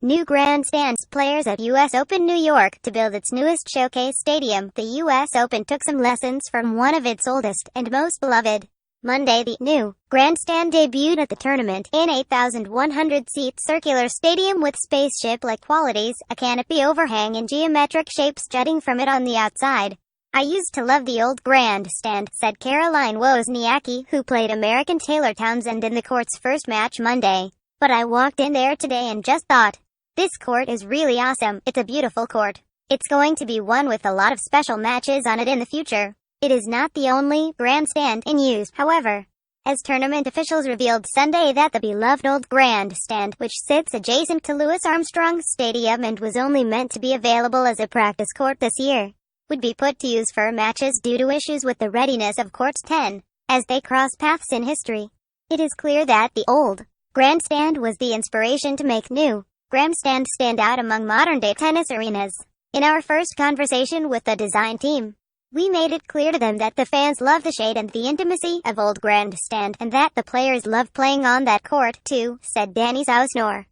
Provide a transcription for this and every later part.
New grandstands. Players at U.S. Open New York to build its newest showcase stadium. The U.S. Open took some lessons from one of its oldest and most beloved. Monday, the new grandstand debuted at the tournament, an 8,100-seat circular stadium with spaceship-like qualities, a canopy overhang and geometric shapes jutting from it on the outside. "I used to love the old grandstand," said Caroline Wozniacki, who played American Taylor Townsend in the court's first match Monday. "But I walked in there today and just thought, this court is really awesome. It's a beautiful court. It's going to be one with a lot of special matches on it in the future." It is not the only grandstand in use, however, as tournament officials revealed Sunday that the beloved old grandstand, which sits adjacent to Louis Armstrong Stadium and was only meant to be available as a practice court this year, would be put to use for matches due to issues with the readiness of Court 10, as they cross paths in history. It is clear that the old grandstand was the inspiration to make new grandstands stand out among modern-day tennis arenas. In our first conversation with the design team, we made it clear to them that the fans love the shade and the intimacy of old grandstand, and that the players love playing on that court, too, said Danny Sausnor,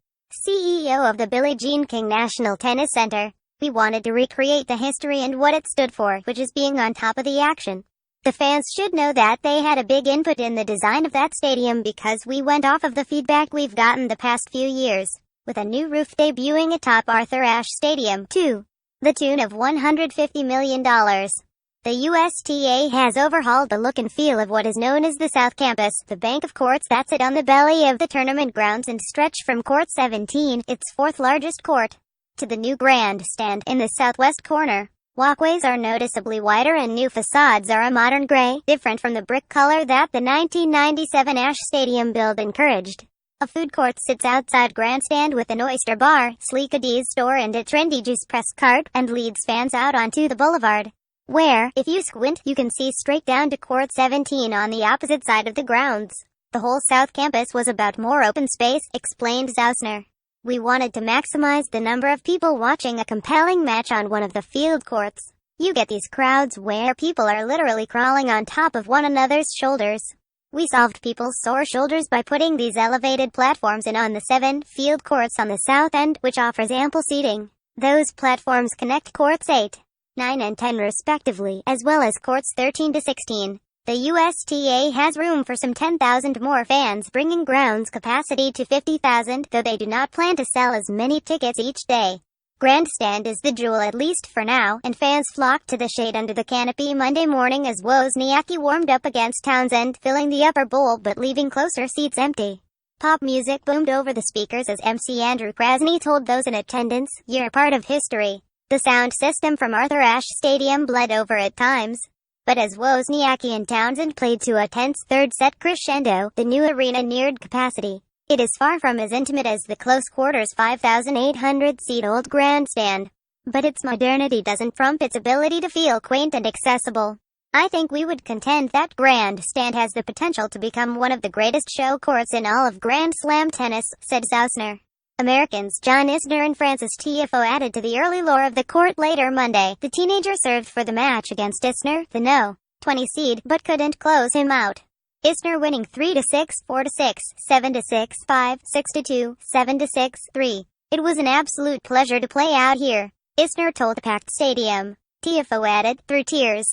CEO of the Billie Jean King National Tennis Center. "We wanted to recreate the history and what it stood for, which is being on top of the action. The fans should know that they had a big input in the design of that stadium because we went off of the feedback we've gotten the past few years, with a new roof debuting atop Arthur Ashe Stadium, to the tune of $150 million. The USTA has overhauled the look and feel of what is known as the South Campus, the bank of courts that sit on the belly of the tournament grounds and stretch from Court 17, its fourth largest court, to the new grandstand in the southwest corner. Walkways are noticeably wider and new facades are a modern gray, different from the brick color that the 1997 Ashe Stadium build encouraged. A food court sits outside grandstand with an oyster bar, sleek Adidas store and a trendy juice press cart, and leads fans out onto the boulevard, where, if you squint, you can see straight down to Court 17 on the opposite side of the grounds. The whole South Campus was about more open space, explained Sausner. "We wanted to maximize the number of people watching a compelling match on one of the field courts. You get these crowds where people are literally crawling on top of one another's shoulders. We solved people's sore shoulders by putting these elevated platforms in on the 7 field courts on the south end, which offers ample seating. Those platforms connect courts 8, 9 and 10 respectively, as well as courts 13 to 16. The USTA has room for some 10,000 more fans, bringing grounds capacity to 50,000, though they do not plan to sell as many tickets each day. Grandstand is the jewel at least for now, and fans flocked to the shade under the canopy Monday morning as Wozniacki warmed up against Townsend, filling the upper bowl but leaving closer seats empty. Pop music boomed over the speakers as MC Andrew Krasny told those in attendance, "You're part of history." The sound system from Arthur Ashe Stadium bled over at times, but as Wozniacki and Townsend played to a tense third-set crescendo, the new arena neared capacity. It is far from as intimate as the close-quarters 5,800-seat old grandstand, but its modernity doesn't trump its ability to feel quaint and accessible. "I think we would contend that grandstand has the potential to become one of the greatest show courts in all of Grand Slam tennis," said Sausner. Americans John Isner and Frances Tiafoe added to the early lore of the court later Monday. The teenager served for the match against Isner, the No. 20 seed, but couldn't close him out. Isner winning 3-6, 4-6, 7-6, 5, 6-2, 7-6, 3. "It was an absolute pleasure to play out here," Isner told the packed stadium. Tiafoe added, through tears,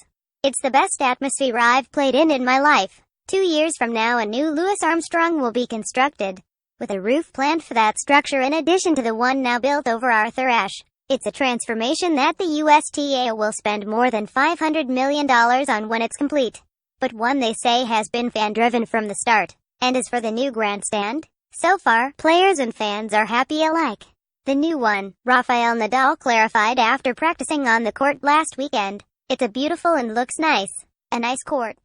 "It's the best atmosphere I've played in my life." 2 years from now, a new Louis Armstrong will be constructed, with a roof planned for that structure in addition to the one now built over Arthur Ashe. It's a transformation that the USTA will spend more than $500 million on when it's complete, but one they say has been fan-driven from the start. And as for the new grandstand, so far, players and fans are happy alike. The new one, Rafael Nadal clarified after practicing on the court last weekend, "It's a beautiful and looks nice. A nice court."